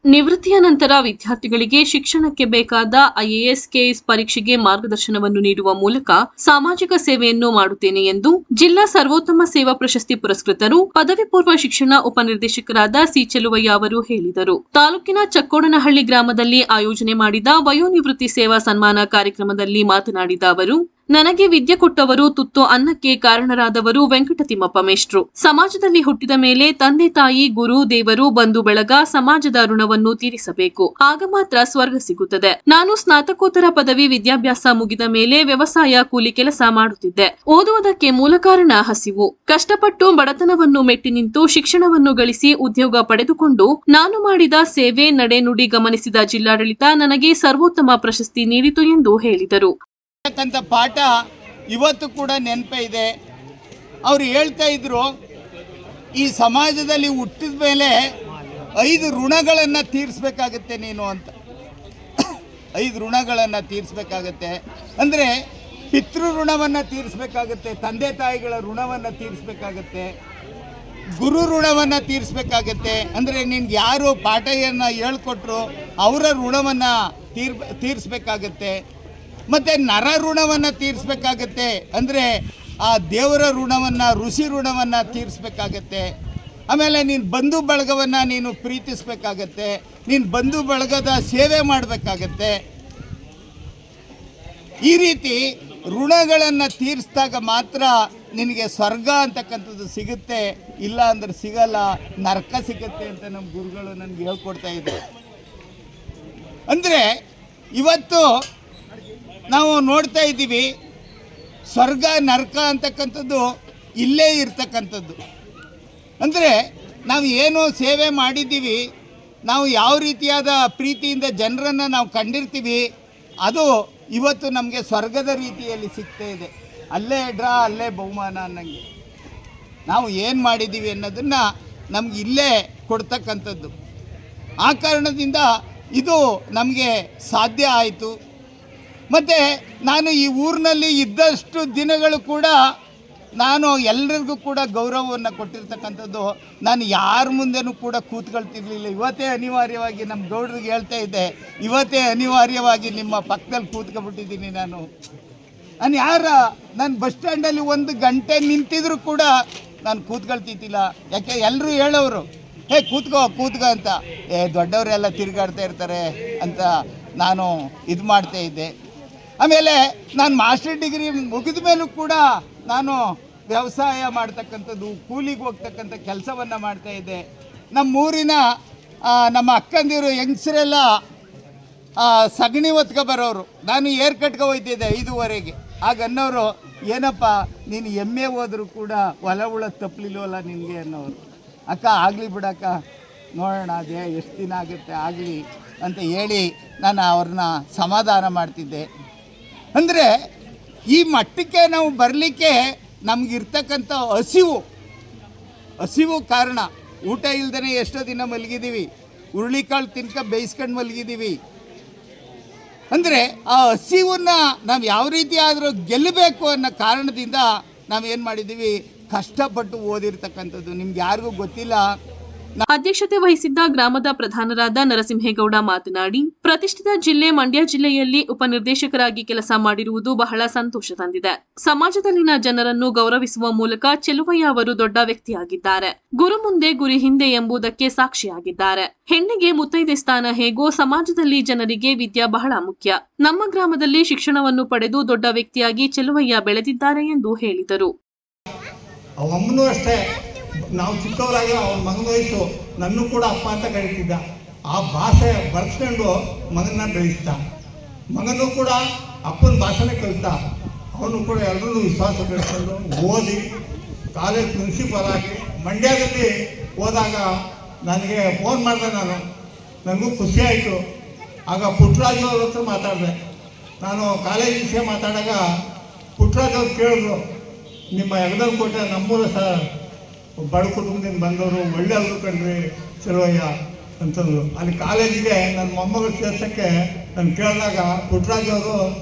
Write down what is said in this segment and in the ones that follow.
ನಿವೃತ್ತಿಯ ನಂತರ ವಿದ್ಯಾರ್ಥಿಗಳಿಗೆ ಶಿಕ್ಷಣಕ್ಕೆ ಬೇಕಾದ ಐಎಎಸ್, ಕೆಎಎಸ್ ಪರೀಕ್ಷೆಗೆ ಮಾರ್ಗದರ್ಶನವನ್ನು ನೀಡುವ ಮೂಲಕ ಸಾಮಾಜಿಕ ಸೇವೆಯನ್ನು ಮಾಡುತ್ತೇನೆ ಎಂದು ಜಿಲ್ಲಾ ಸರ್ವೋತ್ತಮ ಸೇವಾ ಪ್ರಶಸ್ತಿ ಪುರಸ್ಕೃತರು ಪದವಿ ಪೂರ್ವ ಶಿಕ್ಷಣ ಉಪನಿರ್ದೇಶಕರಾದ ಸಿ ಚೆಲುವಯ್ಯ ಅವರು ಹೇಳಿದರು. ತಾಲೂಕಿನ ಚಕ್ಕೋಡನಹಳ್ಳಿ ಗ್ರಾಮದಲ್ಲಿ ಆಯೋಜನೆ ಮಾಡಿದ ವಯೋನಿವೃತ್ತಿ ಸೇವಾ ಸನ್ಮಾನ ಕಾರ್ಯಕ್ರಮದಲ್ಲಿ ಮಾತನಾಡಿದ ಅವರು, ನನಗೆ ವಿದ್ಯೆ ಕೊಟ್ಟವರು, ತುತ್ತು ಅನ್ನಕ್ಕೆ ಕಾರಣರಾದವರು ವೆಂಕಟತಿಮ್ಮಪ್ಪ ಮೇಷ್ಟ್ರು. ಸಮಾಜದಲ್ಲಿ ಹುಟ್ಟಿದ ಮೇಲೆ ತಂದೆ ತಾಯಿ, ಗುರು, ದೇವರು, ಬಂಧು ಬಳಗ, ಸಮಾಜದ ಋಣವನ್ನು ತೀರಿಸಬೇಕು. ಆಗ ಮಾತ್ರ ಸ್ವರ್ಗ ಸಿಗುತ್ತದೆ. ನಾನು ಸ್ನಾತಕೋತ್ತರ ಪದವಿ ವಿದ್ಯಾಭ್ಯಾಸ ಮುಗಿದ ಮೇಲೆ ವ್ಯವಸಾಯ, ಕೂಲಿ ಕೆಲಸ ಮಾಡುತ್ತಿದ್ದೆ. ಓದುವುದಕ್ಕೆ ಮೂಲ ಕಾರಣ ಹಸಿವು. ಕಷ್ಟಪಟ್ಟು ಬಡತನವನ್ನು ಮೆಟ್ಟಿ ನಿಂತು ಶಿಕ್ಷಣವನ್ನು ಗಳಿಸಿ ಉದ್ಯೋಗ ಪಡೆದುಕೊಂಡು ನಾನು ಮಾಡಿದ ಸೇವೆ, ನಡೆ, ನುಡಿ ಗಮನಿಸಿದ ಜಿಲ್ಲಾಡಳಿತ ನನಗೆ ಸರ್ವೋತ್ತಮ ಪ್ರಶಸ್ತಿ ನೀಡಿತು ಎಂದು ಹೇಳಿದರು. ಪಾಠ ಇವತ್ತು ಕೂಡ ನೆನಪೇ ಇದೆ. ಅವರು ಹೇಳ್ತಾ ಇದ್ರು, ಈ ಸಮಾಜದಲ್ಲಿ ಹುಟ್ಟಿದ ಮೇಲೆ 5 ಋಣಗಳನ್ನು ತೀರಿಸಬೇಕಾಗತ್ತೆ ನೀನು ಅಂತ. 5 ಋಣಗಳನ್ನು ತೀರಿಸಬೇಕಾಗತ್ತೆ ಅಂದರೆ ಪಿತೃ ಋಣವನ್ನು ತೀರಿಸಬೇಕಾಗತ್ತೆ, ತಂದೆ ತಾಯಿಗಳ ಋಣವನ್ನು ತೀರಿಸಬೇಕಾಗತ್ತೆ, ಗುರು ಋಣವನ್ನು ತೀರಿಸಬೇಕಾಗತ್ತೆ. ಅಂದರೆ ನಿನ್ಗೆ ಯಾರು ಪಾಠವನ್ನು ಹೇಳ್ಕೊಟ್ರು ಅವರ ಋಣವನ್ನು ತೀರಿಸಬೇಕಾಗತ್ತೆ. ಮತ್ತು ನರ ಋಣವನ್ನು ತೀರಿಸಬೇಕಾಗತ್ತೆ, ಅಂದರೆ ಆ ದೇವರ ಋಣವನ್ನು, ಋಷಿ ಋಣವನ್ನು ತೀರಿಸಬೇಕಾಗತ್ತೆ. ಆಮೇಲೆ ನೀನು ಬಂಧು ಬಳಗವನ್ನು ನೀನು ಪ್ರೀತಿಸಬೇಕಾಗತ್ತೆ, ನೀನು ಬಂಧು ಬಳಗದ ಸೇವೆ ಮಾಡಬೇಕಾಗತ್ತೆ. ಈ ರೀತಿ ಋಣಗಳನ್ನು ತೀರಿಸಿದಾಗ ಮಾತ್ರ ನಿನಗೆ ಸ್ವರ್ಗ ಅಂತಕ್ಕಂಥದ್ದು ಸಿಗುತ್ತೆ, ಇಲ್ಲ ಅಂದರೆ ಸಿಗಲ್ಲ, ನರಕ ಸಿಗುತ್ತೆ ಅಂತ ನಮ್ಮ ಗುರುಗಳು ನನಗೆ ಹೇಳ್ಕೊಡ್ತಾ ಇದ್ದಾರೆ. ಅಂದರೆ ಇವತ್ತು ನಾವು ನೋಡ್ತಾ ಇದ್ದೀವಿ, ಸ್ವರ್ಗ ನರಕ ಅಂತಕ್ಕಂಥದ್ದು ಇಲ್ಲೇ ಇರ್ತಕ್ಕಂಥದ್ದು. ಅಂದರೆ ನಾವು ಏನು ಸೇವೆ ಮಾಡಿದ್ದೀವಿ, ನಾವು ಯಾವ ರೀತಿಯಾದ ಪ್ರೀತಿಯಿಂದ ಜನರನ್ನು ನಾವು ಕಂಡಿರ್ತೀವಿ, ಅದು ಇವತ್ತು ನಮಗೆ ಸ್ವರ್ಗದ ರೀತಿಯಲ್ಲಿ ಸಿಗ್ತಾ ಇದೆ. ಅಲ್ಲೇ ಡ್ರಾ ಅಲ್ಲೇ ಬಹುಮಾನ ಅನ್ನಂಗೆ ನಾವು ಏನು ಮಾಡಿದ್ದೀವಿ ಅನ್ನೋದನ್ನು ನಮ್ಗೆ ಇಲ್ಲೇ ಕೊಡ್ತಕ್ಕಂಥದ್ದು. ಆ ಕಾರಣದಿಂದ ಇದು ನಮಗೆ ಸಾಧ್ಯ ಆಯಿತು. ಮತ್ತು ನಾನು ಈ ಊರಿನಲ್ಲಿ ಇದ್ದಷ್ಟು ದಿನಗಳು ಕೂಡ ನಾನು ಎಲ್ಲರಿಗೂ ಕೂಡ ಗೌರವವನ್ನು ಕೊಟ್ಟಿರ್ತಕ್ಕಂಥದ್ದು. ನಾನು ಯಾರ ಮುಂದೆನೂ ಕೂಡ ಕೂತ್ಕೊಳ್ತಿರ್ಲಿಲ್ಲ. ಇವತ್ತೇ ಅನಿವಾರ್ಯವಾಗಿ ನಮ್ಮ ಗೌಡ್ರಿಗೆ ಹೇಳ್ತಾ ಇದ್ದೆ, ಇವತ್ತೇ ಅನಿವಾರ್ಯವಾಗಿ ನಿಮ್ಮ ಪಕ್ಕದಲ್ಲಿ ಕೂತ್ಕೊಬಿಟ್ಟಿದ್ದೀನಿ. ನಾನು ನಾನು ಬಸ್ ಸ್ಟ್ಯಾಂಡಲ್ಲಿ 1 ಗಂಟೆ ನಿಂತಿದ್ರು ಕೂಡ ನಾನು ಕೂತ್ಕೊಳ್ತಿದ್ದಿಲ್ಲ. ಯಾಕೆ ಎಲ್ಲರೂ ಹೇಳೋರು, ಕೂತ್ಕೋ ಅಂತ, ದೊಡ್ಡವರೆಲ್ಲ ತಿರುಗಾಡ್ತಾ ಇರ್ತಾರೆ ಅಂತ ನಾನು ಇದು ಮಾಡ್ತಾ ಇದ್ದೆ. ಆಮೇಲೆ ನಾನು ಮಾಸ್ಟರ್ ಡಿಗ್ರಿ ಮುಗಿದ ಮೇಲೂ ಕೂಡ ನಾನು ವ್ಯವಸಾಯ ಮಾಡ್ತಕ್ಕಂಥದ್ದು, ಕೂಲಿಗೆ ಹೋಗ್ತಕ್ಕಂಥ ಕೆಲಸವನ್ನು ಮಾಡ್ತಾಯಿದ್ದೆ. ನಮ್ಮೂರಿನ ನಮ್ಮ ಅಕ್ಕಂದಿರು ಹೆಂಗಸರೆಲ್ಲ ಸಗಣಿ ಹೊತ್ಕೊ ಬರೋರು, ನಾನು ಏರ್ ಕಟ್ಕೊ ಹೋಗ್ತಿದ್ದೆ 5:15. ಆಗ ಅನ್ನೋರು, ಏನಪ್ಪ ನೀನು ಎಮ್ಮೆ ಹೋದರೂ ಕೂಡ ಹೊಲ ಉಳೋದು ತಪ್ಪಲಿಲ್ವಲ್ಲ ನಿನಗೆ ಅನ್ನೋರು. ಅಕ್ಕ ಆಗಲಿ ಬಿಡಕ್ಕ, ನೋಡೋಣ, ಅದೇ ಎಷ್ಟು ದಿನ ಆಗುತ್ತೆ ಆಗಲಿ ಅಂತ ಹೇಳಿ ನಾನು ಅವ್ರನ್ನ ಸಮಾಧಾನ ಮಾಡ್ತಿದ್ದೆ. ಅಂದರೆ ಈ ಮಟ್ಟಕ್ಕೆ ನಾವು ಬರಲಿಕ್ಕೆ ನಮಗಿರ್ತಕ್ಕಂಥ ಹಸಿವು ಕಾರಣ. ಊಟ ಇಲ್ದೇ ಎಷ್ಟೋ ದಿನ ಮಲಗಿದ್ದೀವಿ, ಹುರುಳಿಕಾಳು ಬೇಯಿಸ್ಕೊಂಡು ಮಲಗಿದ್ದೀವಿ. ಅಂದರೆ ಆ ಹಸಿವನ್ನು ನಾವು ಯಾವ ರೀತಿ ಆದರೂ ಗೆಲ್ಲಬೇಕು ಅನ್ನೋ ಕಾರಣದಿಂದ ನಾವೇನು ಮಾಡಿದ್ದೀವಿ, ಕಷ್ಟಪಟ್ಟು ಓದಿರ್ತಕ್ಕಂಥದ್ದು. ನಿಮ್ಗೆ ಯಾರಿಗೂ ಗೊತ್ತಿಲ್ಲ. ಅಧ್ಯಕ್ಷತೆ ವಹಿಸಿದ್ದ ಗ್ರಾಮದ ಪ್ರಧಾನರಾದ ನರಸಿಂಹೇಗೌಡ ಮಾತನಾಡಿ, ಪ್ರತಿಷ್ಠಿತ ಜಿಲ್ಲೆ ಮಂಡ್ಯ ಜಿಲ್ಲೆಯಲ್ಲಿ ಉಪನಿರ್ದೇಶಕರಾಗಿ ಕೆಲಸ ಮಾಡಿರುವುದು ಬಹಳ ಸಂತೋಷ ತಂದಿದೆ. ಸಮಾಜದಲ್ಲಿನ ಜನರನ್ನು ಗೌರವಿಸುವ ಮೂಲಕ ಚೆಲುವಯ್ಯ ಅವರು ದೊಡ್ಡ ವ್ಯಕ್ತಿಯಾಗಿದ್ದಾರೆ. ಗುರು ಮುಂದೆ ಗುರಿ ಹಿಂದೆ ಎಂಬುದಕ್ಕೆ ಸಾಕ್ಷಿಯಾಗಿದ್ದಾರೆ. ಹೆಣ್ಣಿಗೆ ಮುತ್ತೈದೆ ಸ್ಥಾನ ಹೇಗೋ ಸಮಾಜದಲ್ಲಿ ಜನರಿಗೆ ವಿದ್ಯೆ ಬಹಳ ಮುಖ್ಯ. ನಮ್ಮ ಗ್ರಾಮದಲ್ಲಿ ಶಿಕ್ಷಣವನ್ನು ಪಡೆದು ದೊಡ್ಡ ವ್ಯಕ್ತಿಯಾಗಿ ಚೆಲುವಯ್ಯ ಬೆಳೆದಿದ್ದಾರೆ ಎಂದು ಹೇಳಿದರು. ನಾವು ಚಿಕ್ಕವರಾಗಿ ಅವನ ಮಗನ ವಯಸ್ಸು ನನ್ನೂ ಕೂಡ ಅಪ್ಪ ಅಂತ ಕರೀತಿದ್ದ. ಆ ಭಾಷೆ ಬರ್ಸ್ಕೊಂಡು ಮಗನ ಬೆಳೆಸ್ದ. ಮಗನೂ ಕೂಡ ಅಪ್ಪನ ಭಾಷೆನೇ ಕಲಿತ. ಅವನು ಕೂಡ ಎಲ್ಲರೂ ವಿಶ್ವಾಸ ಬೆಳೆಸ್ಕೊಂಡು ಓದಿ ಕಾಲೇಜ್ ಪ್ರಿನ್ಸಿಪಾಲ್ ಆಗಿ ಮಂಡ್ಯದಲ್ಲಿ ಹೋದಾಗ ನನಗೆ ಫೋನ್ ಮಾಡಿದೆ. ನನಗೂ ಖುಷಿ ಆಯಿತು. ಆಗ ಪುಟ್ಟರಾಜು ಅವ್ರ ಹತ್ರ ಮಾತಾಡಿದೆ. ನಾನು ಕಾಲೇಜ್ ವಿಷಯ ಮಾತಾಡಾಗ ಪುಟ್ಟರಾಜು ಅವ್ರು ಕೇಳಿದ್ರು, ನಿಮ್ಮ ಯಗದಲ್ಕೋಟೆ ನಮ್ಮೂರ ಬಡ ಕುಟುಂಬದಿಂದ ಬಂದವರು, ಒಳ್ಳೆಯವರು ಕಂಡ್ರಿ ಚೆಲುವಯ್ಯ ಅಂತಂದರು. ಅಲ್ಲಿ ಕಾಲೇಜಿಗೆ ನನ್ನ ಮೊಮ್ಮಗಳು ಸೇರ್ಸೋಕ್ಕೆ ನಾನು ಕೇಳಿದಾಗ ಪುಟ್ಟರಾಜು ಅವರು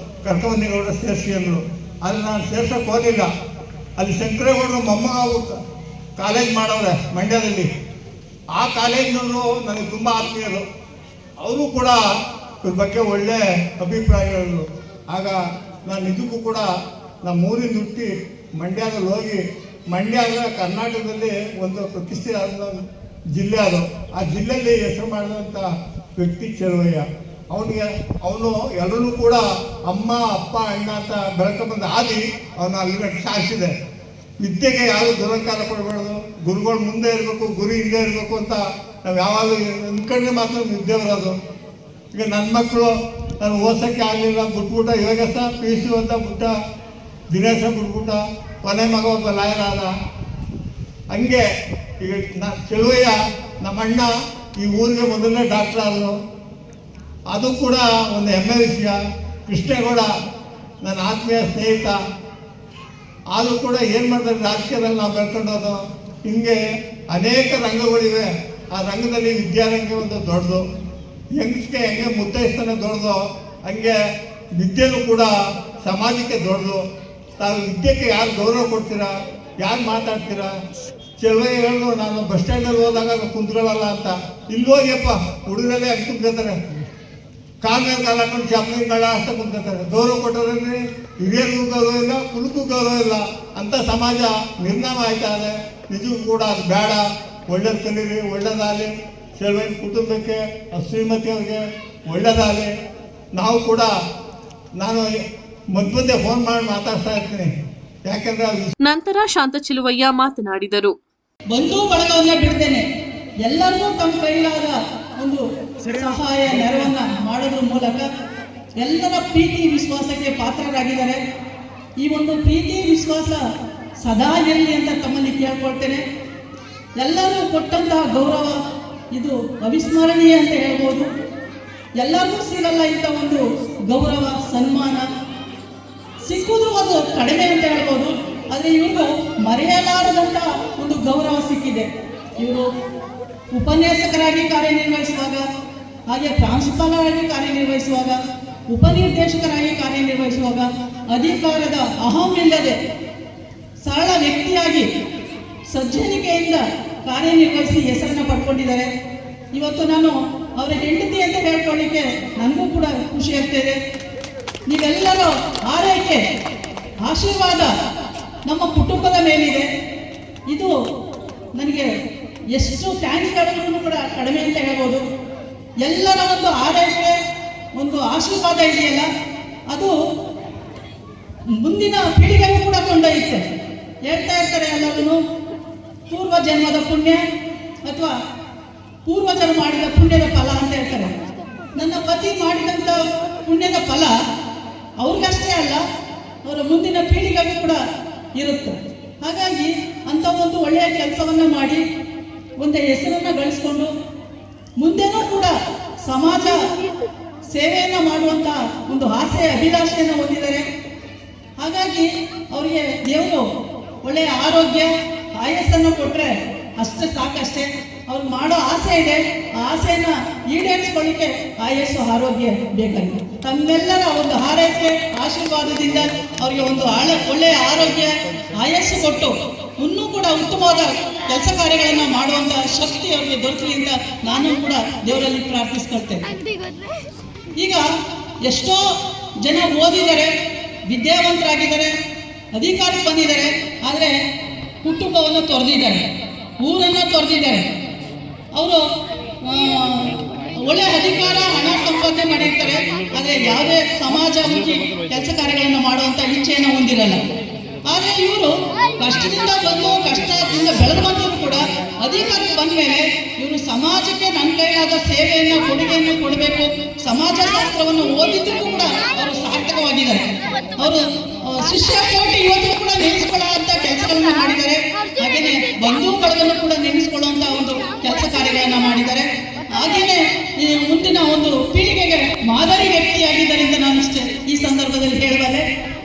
ಕರ್ಕೊಂಬಂದಿಗೌಡ ಸೇರಿಸಿ ಅಂದರು. ಅಲ್ಲಿ ನಾನು ಸೇರ್ಸೋಕ್ಕೆ ಹೋಗಲಿಲ್ಲ. ಅಲ್ಲಿ ಶಂಕರೇಗೌಡರು ಮೊಮ್ಮಗ ಕಾಲೇಜ್ ಮಾಡವ್ರೆ ಮಂಡ್ಯದಲ್ಲಿ. ಆ ಕಾಲೇಜಿನವರು ನನಗೆ ತುಂಬ ಆತ್ಮೀಯರು. ಅವರು ಕೂಡ ಇವ್ರ ಬಗ್ಗೆ ಒಳ್ಳೆ ಅಭಿಪ್ರಾಯಗಳು. ಆಗ ನಾನು ನಿಜಕ್ಕೂ ಕೂಡ ನಮ್ಮ ಊರಿಂದ ಹುಟ್ಟಿ ಮಂಡ್ಯದಲ್ಲಿ ಹೋಗಿ, ಮಂಡ್ಯ ಅಂದರೆ ಕರ್ನಾಟಕದಲ್ಲಿ ಒಂದು ಪ್ರತಿಷ್ಠಿತ ಜಿಲ್ಲೆ ಅದು. ಆ ಜಿಲ್ಲೆಯಲ್ಲಿ ಹೆಸರು ಮಾಡಿದಂಥ ವ್ಯಕ್ತಿ ಚೆಲುವಯ್ಯ. ಅವನು ಎಲ್ಲರೂ ಕೂಡ ಅಮ್ಮ ಅಪ್ಪ ಅಣ್ಣ ಅಂತ ಬೆಳ್ಕೊಂಬಂದು ಆದಿ ಅವನು ಅಲ್ಲಿ ಸಾಧಿಸಿದೆ. ವಿದ್ಯೆಗೆ ಯಾರು ದುರಂಕಾರ ಪಡಬಾರ್ದು, ಗುರುಗಳು ಮುಂದೆ ಇರಬೇಕು, ಗುರು ಹಿಂದೆ ಇರಬೇಕು ಅಂತ ನಾವು ಯಾವಾಗಲೂ ಅಂದ್ಕೊಂಡ್ರೆ ಮಾತ್ರ ವಿದ್ಯೆ ಬರೋದು. ಈಗ ನನ್ನ ಮಕ್ಕಳು ನಾನು ಓದೋಕ್ಕೆ ಆಗಲಿಲ್ಲ, ಬಿಟ್ಬಿಟ್ಟ, ಯೋಗೇಶ PUC ಅಂತ ಬಿಟ್ಟ, ದಿನೇಶ ಬಿಟ್ಬಿಟ್ಟ, ಕೊನೆ ಮಗ ಒಬ್ಬ ಲಾಯರ್ ಆದ. ಹಂಗೆ ಈಗ ಚೆಲುವಯ್ಯ ನಮ್ಮ ಅಣ್ಣ ಈ ಊರಿಗೆ ಮೊದಲನೇ ಡಾಕ್ಟರ್ ಆದರು. ಅದು ಕೂಡ ಒಂದು ಹೆಮ್ಮೆ ವಿಷಯ. ಕೃಷ್ಣೇಗೌಡ ನನ್ನ ಆತ್ಮೀಯ ಸ್ನೇಹಿತ. ಆದರೂ ಕೂಡ ಏನು ಮಾಡ್ತಾರೆ, ರಾಜಕೀಯದಲ್ಲಿ ನಾವು ಬೆಳ್ಕೊಂಡೋದು. ಹಿಂಗೆ ಅನೇಕ ರಂಗಗಳಿವೆ. ಆ ರಂಗದಲ್ಲಿ ವಿದ್ಯಾರಂಗ ಒಂದು ದೊಡ್ಡದು. ಯಂಗ್ಸ್ಗೆ ಹೆಂಗೆ ಮುತ್ತೈಸ್ತಾನೆ ದೊಡ್ಡದು, ಹಂಗೆ ವಿದ್ಯೆನೂ ಕೂಡ ಸಮಾಜಕ್ಕೆ ದೊಡ್ಡದು. ತಾವು ವಿದ್ಯೆಗೆ ಯಾರು ಗೌರವ ಕೊಡ್ತೀರಾ, ಯಾರು ಮಾತಾಡ್ತೀರಾ? ಚೆಲುವಯ್ಯಗಳು ನಾನು ಬಸ್ ಸ್ಟ್ಯಾಂಡಲ್ಲಿ ಹೋದಾಗ ಕುಂತ್ಕೊಳ್ಳಲ್ಲ ಅಂತ, ಇಲ್ಲಿ ಹೋಗಿಯಪ್ಪ ಹುಡುಗರಲ್ಲೇ ಹಂಗೆ ಕುಂತ್ಕೊತಾರೆ, ಕಾಲ ಮೇಲೆ ಕಾಲ ಹಾಕೊಂಡು ಚಾಪ್ಲಿಂಗ್ಗಳ ಅಂತ ಕುಂತ್ಕೊತಾರೆ. ಗೌರವ ಕೊಟ್ಟೋದ್ರಲ್ಲಿ ಹಿರಿಯರಿಗೂ ಗೌರವ ಇಲ್ಲ, ಕುಲಕ್ಕೂ ಗೌರವ ಇಲ್ಲ ಅಂತ ಸಮಾಜ ನಿರ್ನಾಮ ಆಯ್ತಾ ಇದೆ. ನಿಜಕ್ಕೂ ಕೂಡ ಅದು ಬೇಡ. ಒಳ್ಳೇದು ಕಲೀರಿ, ಒಳ್ಳೇದಾಗಲಿ. ಚೆಲುವಯ್ಯ ಕುಟುಂಬಕ್ಕೆ, ಶ್ರೀಮತಿಯವ್ರಿಗೆ ಒಳ್ಳೇದಾಗಲಿ. ನಾವು ಕೂಡ ನಾನು ಮಧ್ಯೆ ಫೋನ್ ಮಾಡಿ ಮಾತಾಡ್ತಾ ಇರ್ತೀನಿ. ಯಾಕಂದ್ರೆ ನಂತರ ಶಾಂತ ಚೆಲುವಯ್ಯ ಮಾತನಾಡಿದರು. ಬಂಧು ಬಳಗವನ್ನ ಬಿಡ್ತೇನೆ, ಎಲ್ಲರಿಗೂ ತಮ್ಮ ಕೈಲಾದ ಒಂದು ಸಹಾಯ ನೆರವನ್ನ ಮಾಡೋದ್ರ ಮೂಲಕ ಎಲ್ಲರ ಪ್ರೀತಿ ವಿಶ್ವಾಸಕ್ಕೆ ಪಾತ್ರರಾಗಿದ್ದಾರೆ. ಈ ಒಂದು ಪ್ರೀತಿ ವಿಶ್ವಾಸ ಸದಾ ಇರಲಿ ಅಂತ ತಮ್ಮಲ್ಲಿ ಕೇಳ್ಕೊಳ್ತೇನೆ. ಎಲ್ಲರೂ ಕೊಟ್ಟಂತಹ ಗೌರವ ಇದು ಅವಿಸ್ಮರಣೀಯ ಅಂತ ಹೇಳ್ಬೋದು. ಎಲ್ಲರಿಗೂ ಸಿಗಲ್ಲ ಇಂಥ ಒಂದು ಗೌರವ, ಸನ್ಮಾನ. ಸಿಕ್ಕುವುದು ಅದು ಕಡಿಮೆ ಅಂತ ಹೇಳ್ಬೋದು. ಆದರೆ ಇವರು ಮರೆಯಲಾರದಂಥ ಒಂದು ಗೌರವ ಸಿಕ್ಕಿದೆ. ಇವರು ಉಪನ್ಯಾಸಕರಾಗಿ ಕಾರ್ಯನಿರ್ವಹಿಸುವಾಗ, ಹಾಗೆ ಪ್ರಾಂಶುಪಾಲರಾಗಿ ಕಾರ್ಯನಿರ್ವಹಿಸುವಾಗ, ಉಪನಿರ್ದೇಶಕರಾಗಿ ಕಾರ್ಯನಿರ್ವಹಿಸುವಾಗ ಅಧಿಕಾರದ ಅಹಂ ಇಲ್ಲದೆ ಸರಳ ವ್ಯಕ್ತಿಯಾಗಿ ಸಜ್ಜನಿಕೆಯಿಂದ ಕಾರ್ಯನಿರ್ವಹಿಸಿ ಹೆಸರನ್ನು ಪಡ್ಕೊಂಡಿದ್ದಾರೆ. ಇವತ್ತು ನಾನು ಅವರ ಹೆಂಡತಿ ಅಂತ ಹೇಳ್ಕೊಳ್ಳಿಕ್ಕೆ ನನಗೂ ಕೂಡ ಖುಷಿ ಆಗ್ತಾಯಿದೆ. ನೀವೆಲ್ಲರೂ ಆರೈಕೆ, ಆಶೀರ್ವಾದ ನಮ್ಮ ಕುಟುಂಬದ ಮೇಲಿದೆ. ಇದು ನನಗೆ ಎಷ್ಟು ಥ್ಯಾಂಕ್ಸ್ ಹೇಳಿದ್ರು ಕೂಡ ಕಡಿಮೆ ಅಂತ ಹೇಳ್ಬೋದು. ಎಲ್ಲರ ಒಂದು ಆರೈಕೆ, ಒಂದು ಆಶೀರ್ವಾದ ಇದೆಯಲ್ಲ, ಅದು ಮುಂದಿನ ಪೀಳಿಗೆಗೂ ಕೂಡ ಕೊಂಡೊಯ್ಯುತ್ತೆ. ಹೇಳ್ತಾ ಇರ್ತಾರೆ ಎಲ್ಲರೂ, ಪೂರ್ವ ಜನ್ಮದ ಪುಣ್ಯ ಅಥವಾ ಪೂರ್ವಜರು ಮಾಡಿದ ಪುಣ್ಯದ ಫಲ ಅಂತ ಹೇಳ್ತಾರೆ. ನನ್ನ ಪತಿ ಮಾಡಿದಂಥ ಪುಣ್ಯದ ಫಲ ಅವ್ರಿಗಷ್ಟೇ ಅಲ್ಲ, ಅವರ ಮುಂದಿನ ಪೀಳಿಗೆಗೂ ಕೂಡ ಇರುತ್ತೆ. ಹಾಗಾಗಿ ಅಂಥ ಒಂದು ಒಳ್ಳೆಯ ಕೆಲಸವನ್ನು ಮಾಡಿ ಒಂದು ಹೆಸರನ್ನು ಗಳಿಸ್ಕೊಂಡು ಮುಂದೆನೂ ಕೂಡ ಸಮಾಜ ಸೇವೆಯನ್ನು ಮಾಡುವಂಥ ಒಂದು ಆಸೆ, ಅಭಿಲಾಷೆಯನ್ನು ಹೊಂದಿದ್ದಾರೆ. ಹಾಗಾಗಿ ಅವರಿಗೆ ದೇವರು ಒಳ್ಳೆಯ ಆರೋಗ್ಯ, ಆಯಸ್ಸನ್ನು ಕೊಟ್ಟರೆ ಅಷ್ಟೇ ಸಾಕಷ್ಟೇ. ಅವ್ರು ಮಾಡೋ ಆಸೆ ಇದೆ, ಆ ಆಸೆಯನ್ನು ಈಡೇರಿಸ್ಕೊಳ್ಳಿಕ್ಕೆ ಆಯಸ್ಸು, ಆರೋಗ್ಯ ಬೇಕಾಗಿದೆ. ತಮ್ಮೆಲ್ಲರ ಒಂದು ಹಾರೈಕೆ, ಆಶೀರ್ವಾದದಿಂದ ಅವರಿಗೆ ಒಂದು ಒಳ್ಳೆಯ ಆರೋಗ್ಯ, ಆಯಸ್ಸು ಕೊಟ್ಟು ಇನ್ನೂ ಕೂಡ ಉತ್ತಮವಾದ ಕೆಲಸ ಕಾರ್ಯಗಳನ್ನು ಮಾಡುವಂಥ ಶಕ್ತಿ ಅವರಿಗೆ ದೊರಕಲಿ ಅಂತ ನಾನು ಕೂಡ ದೇವರಲ್ಲಿ ಪ್ರಾರ್ಥಿಸ್ಕೊಳ್ತೇನೆ. ಈಗ ಎಷ್ಟೋ ಜನ ಓದಿದ್ದಾರೆ, ವಿದ್ಯಾವಂತರಾಗಿದ್ದಾರೆ, ಅಧಿಕಾರಕ್ಕೆ ಬಂದಿದ್ದಾರೆ, ಆದರೆ ಕುಟುಂಬವನ್ನು ತೊರೆದಿದ್ದಾರೆ, ಊರನ್ನು ತೊರೆದಿದ್ದಾರೆ. ಅವರು ಒಳ್ಳೆಯ ಅಧಿಕಾರ, ಹಣ ಸಂಪಾದನೆ ಮಾಡಿರ್ತಾರೆ, ಆದರೆ ಯಾವುದೇ ಸಮಾಜಮುಖಿ ಕೆಲಸ ಕಾರ್ಯಗಳನ್ನು ಮಾಡುವಂಥ ಇಚ್ಛೆಯನ್ನು ಹೊಂದಿರಲ್ಲ. ಆದರೆ ಇವರು ಕಷ್ಟದಿಂದ ಬಂದು, ಕಷ್ಟದಿಂದ ಬೆಳೆದು ಬಂದರೂ ಕೂಡ ಅಧಿಕಾರಕ್ಕೆ ಬಂದ ಮೇಲೆ ಇವರು ಸಮಾಜಕ್ಕೆ ನನ್ನ ಕೈಯಾದ ಸೇವೆಯನ್ನು, ಕೊಡುಗೆಯನ್ನು ಕೊಡಬೇಕು, ಸಮಾಜಶಾಸ್ತ್ರವನ್ನು ಓದಿದ್ದಕ್ಕೂ ಕೂಡ ಅವರು ಸಾರ್ಥಕವಾಗಿದ್ದಾರೆ. ಅವರು ಶಿಷ್ಯ ಕೋಟಿ ಇವತ್ತು ಕೂಡ ನೆನೆಸ್ಕೊಳ್ಳುವಂಥ ಕೆಲಸಗಳನ್ನು ಮಾಡಿದ್ದಾರೆ. ಹಾಗೆಯೇ ಬಂಧು ಬಳಗನ್ನು ಕೂಡ